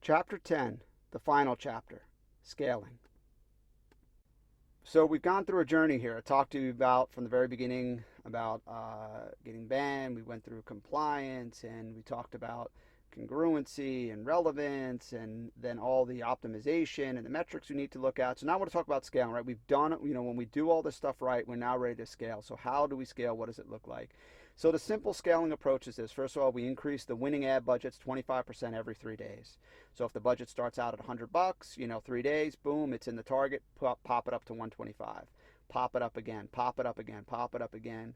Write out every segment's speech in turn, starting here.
Chapter 10, the final chapter, scaling. So we've gone through a journey here. I talked to you about from the very beginning about getting banned. We went through compliance and we talked about congruency and relevance and then all the optimization and the metrics we need to look at. So now I want to talk about scaling, right? We've done it, when we do all this stuff right, we're now ready to scale. So how do we scale? What does it look like? So the simple scaling approach is this. First of all, we increase the winning ad budgets 25% every 3 days. So if the budget starts out at $100, 3 days, boom, it's in the target, pop it up to 125. Pop it up again, pop it up again, pop it up again.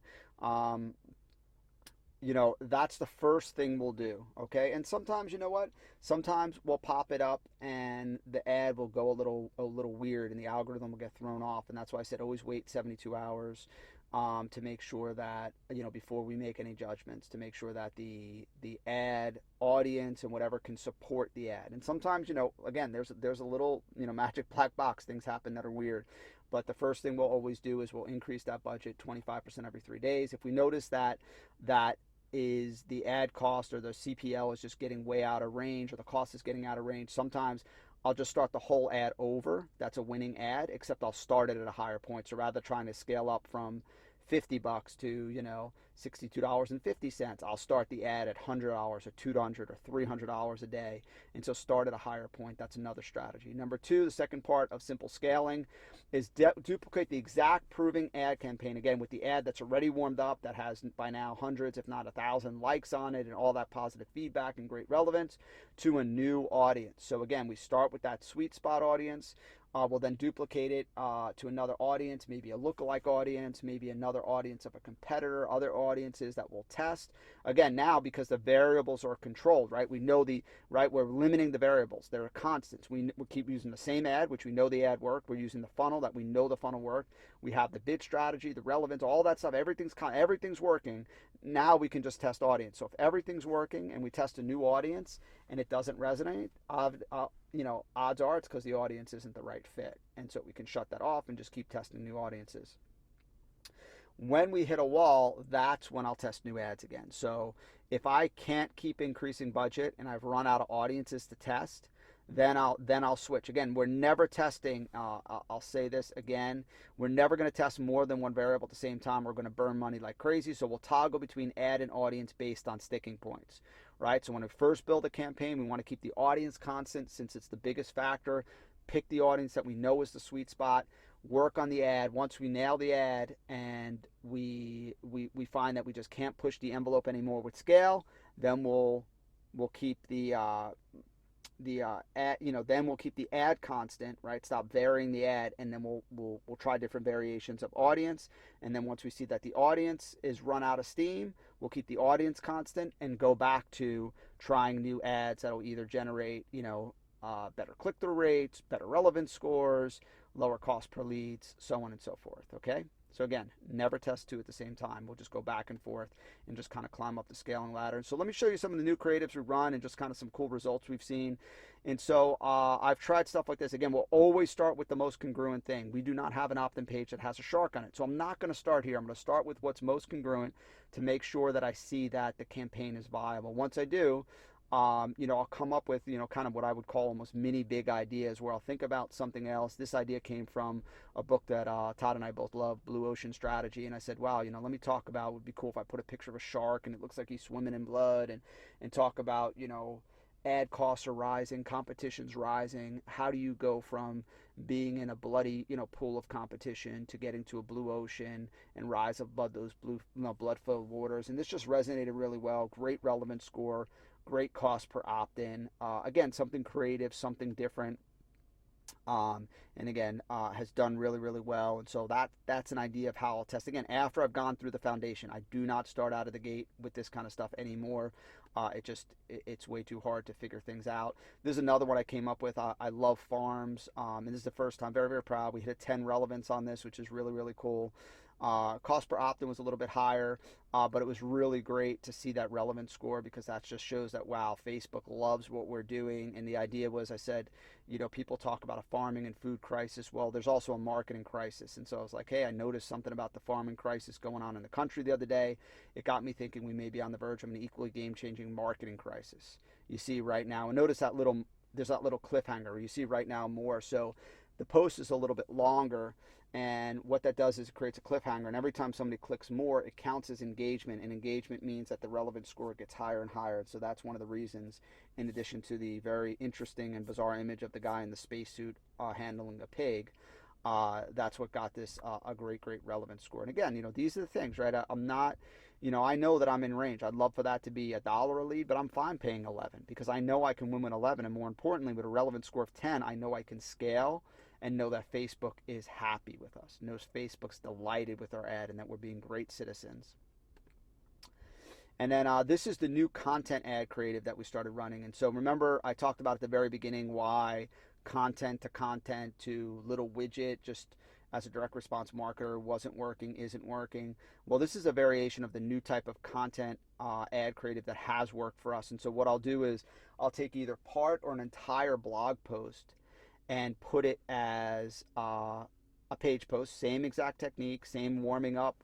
That's the first thing we'll do, okay? And sometimes, sometimes we'll pop it up and the ad will go a little weird and the algorithm will get thrown off. And that's why I said always wait 72 hours to make sure that, before we make any judgments, to make sure that the ad audience and whatever can support the ad. And sometimes, again, there's a little, magic black box, things happen that are weird. But the first thing we'll always do is we'll increase that budget 25% every 3 days. If we notice that is the ad cost or the CPL is just getting way out of range or the cost is getting out of range, sometimes I'll just start the whole ad over. That's a winning ad, except I'll start it at a higher point. So rather trying to scale up from $50 to, $62.50, I'll start the ad at $100 or $200 or $300 a day. And so start at a higher point. That's another strategy. Number two, the second part of simple scaling is duplicate the exact proving ad campaign, again, with the ad that's already warmed up, that has by now hundreds, if not 1,000 likes on it and all that positive feedback and great relevance to a new audience. So again, we start with that sweet spot audience. We'll then duplicate it to another audience, maybe a lookalike audience, maybe another audience of a competitor, other audiences that we'll test. Again, now because the variables are controlled, right? We know we're limiting the variables. There are constants. We keep using the same ad, which we know the ad worked. We're using the funnel that we know the funnel worked. We have the bid strategy, the relevance, all that stuff. Everything's working. Now we can just test audience. So if everything's working and we test a new audience and it doesn't resonate, odds are it's because the audience isn't the right fit. And so we can shut that off and just keep testing new audiences. When we hit a wall, that's when I'll test new ads again. So if I can't keep increasing budget and I've run out of audiences to test, then I'll switch. Again, we're never testing, I'll say this again, we're never going to test more than one variable at the same time. We're going to burn money like crazy. So we'll toggle between ad and audience based on sticking points, right? So when we first build a campaign, we want to keep the audience constant since it's the biggest factor. Pick the audience that we know is the sweet spot. Work on the ad. Once we nail the ad and we find that we just can't push the envelope anymore with scale, then we'll keep the ad, then we'll keep the ad constant, right? Stop varying the ad, and then we'll try different variations of audience. And then once we see that the audience is run out of steam, we'll keep the audience constant and go back to trying new ads that'll either generate, better click-through rates, better relevance scores, lower cost per leads, so on and so forth, okay? So again, never test two at the same time. We'll just go back and forth and just kind of climb up the scaling ladder. So let me show you some of the new creatives we run and just kind of some cool results we've seen. And so I've tried stuff like this. Again, we'll always start with the most congruent thing. We do not have an opt-in page that has a shark on it. So I'm not going to start here. I'm going to start with what's most congruent to make sure that I see that the campaign is viable. Once I do, I'll come up with, kind of what I would call almost mini big ideas where I'll think about something else. This idea came from a book that Todd and I both love, Blue Ocean Strategy. And I said, wow, let me talk about, it would be cool if I put a picture of a shark and it looks like he's swimming in blood and talk about, ad costs are rising, competition's rising. How do you go from being in a bloody, pool of competition to getting to a blue ocean and rise above those blue, blood-filled waters? And this just resonated really well. Great relevance score. Great cost per opt-in. Again, something creative, something different. And again, has done really, really well. And so that's an idea of how I'll test. Again, after I've gone through the foundation, I do not start out of the gate with this kind of stuff anymore. It's way too hard to figure things out. This is another one I came up with. I love farms. And this is the first time, very, very proud. We hit a 10 relevance on this, which is really, really cool. Cost per opt-in was a little bit higher, but it was really great to see that relevance score because that just shows that, wow, Facebook loves what we're doing. And the idea was, I said, people talk about a farming and food crisis. Well, there's also a marketing crisis. And so I was like, hey, I noticed something about the farming crisis going on in the country the other day. It got me thinking we may be on the verge of an equally game-changing marketing crisis. You see right now, and notice that little there's that little cliffhanger you see right now more. So the post is a little bit longer, and what that does is it creates a cliffhanger, and every time somebody clicks more, it counts as engagement, and engagement means that the relevance score gets higher and higher. So that's one of the reasons, in addition to the very interesting and bizarre image of the guy in the spacesuit handling a pig, that's what got this a great relevance score. And again, these are the things, right? I'm not, I know that I'm in range. I'd love for that to be $1 a lead, but I'm fine paying 11 because I know I can win with 11, and more importantly, with a relevance score of 10, I know I can scale and know that Facebook is happy with us, knows Facebook's delighted with our ad and that we're being great citizens. And then this is the new content ad creative that we started running. And so remember, I talked about at the very beginning why content to little widget just as a direct response marketer wasn't working, isn't working. Well, this is a variation of the new type of content ad creative that has worked for us. And so what I'll do is I'll take either part or an entire blog post and put it as a page post, same exact technique, same warming up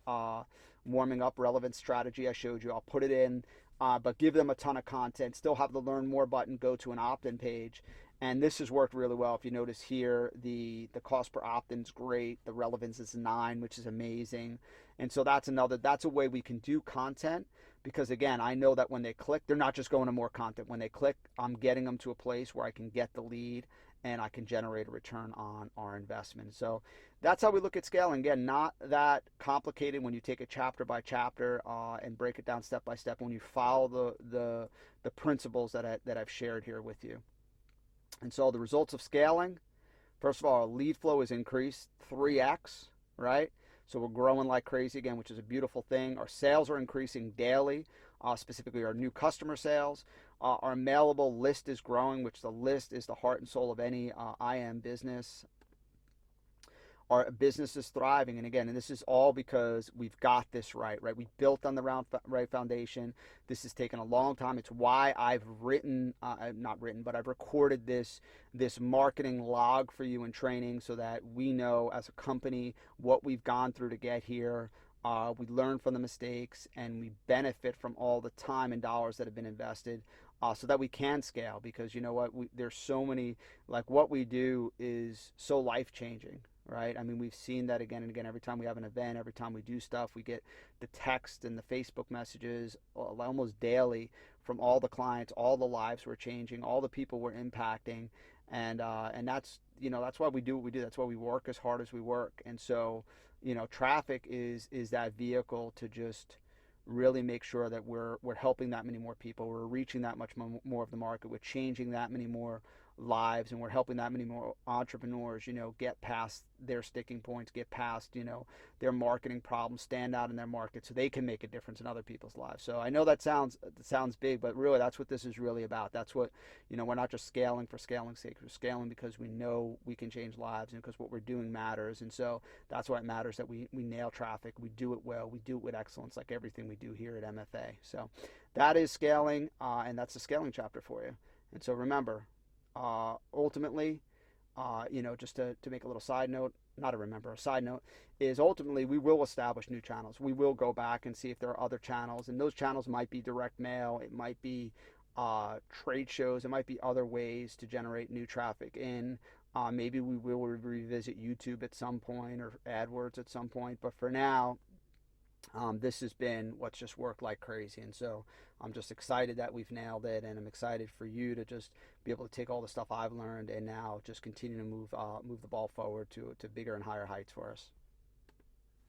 relevant strategy I showed you. I'll put it in, but give them a ton of content, still have the learn more button, go to an opt-in page. And this has worked really well. If you notice here, the cost per opt-in is great. The relevance is 9, which is amazing. And so that's a way we can do content, because again, I know that when they click, they're not just going to more content. When they click, I'm getting them to a place where I can get the lead and I can generate a return on our investment. So that's how we look at scaling. Again, not that complicated when you take it chapter by chapter and break it down step by step when you follow the principles that I've shared here with you. And so the results of scaling, first of all, our lead flow is increased 3x, right? So we're growing like crazy again, which is a beautiful thing. Our sales are increasing daily, specifically our new customer sales. Our mailable list is growing, which the list is the heart and soul of any IM business. Our business is thriving. And again, and this is all because we've got this right? We built on the right foundation. This has taken a long time. It's why I've I've recorded this marketing log for you in training so that we know as a company what we've gone through to get here. We learn from the mistakes and we benefit from all the time and dollars that have been invested so that we can scale, because you know what, there's so many, like what we do is so life-changing, right? I mean, we've seen that again and again. Every time we have an event, every time we do stuff, we get the text and the Facebook messages almost daily from all the clients, all the lives we're changing, all the people we're impacting, and that's that's why we do what we do. That's why we work as hard as we work. And so traffic is that vehicle to just really make sure that we're helping that many more people, we're reaching that much more of the market, we're changing that many more lives, and we're helping that many more entrepreneurs get past their sticking points, get past their marketing problems, stand out in their market so they can make a difference in other people's lives. So I know that sounds big, but really that's what this is really about. That's what we're not just scaling for scaling's sake. We're scaling because we know we can change lives and because what we're doing matters. And so that's why it matters that we nail traffic, we do it well, we do it with excellence, like everything we do here at MFA. So that is scaling, and that's the scaling chapter for you. And so remember, ultimately, just to make a little side note, a side note is ultimately we will establish new channels. We will go back and see if there are other channels, and those channels might be direct mail, it might be trade shows, it might be other ways to generate new traffic in. Maybe we will revisit YouTube at some point or AdWords at some point, but for now, this has been what's just worked like crazy. And so I'm just excited that we've nailed it, and I'm excited for you to just be able to take all the stuff I've learned and now just continue to move the ball forward to bigger and higher heights for us.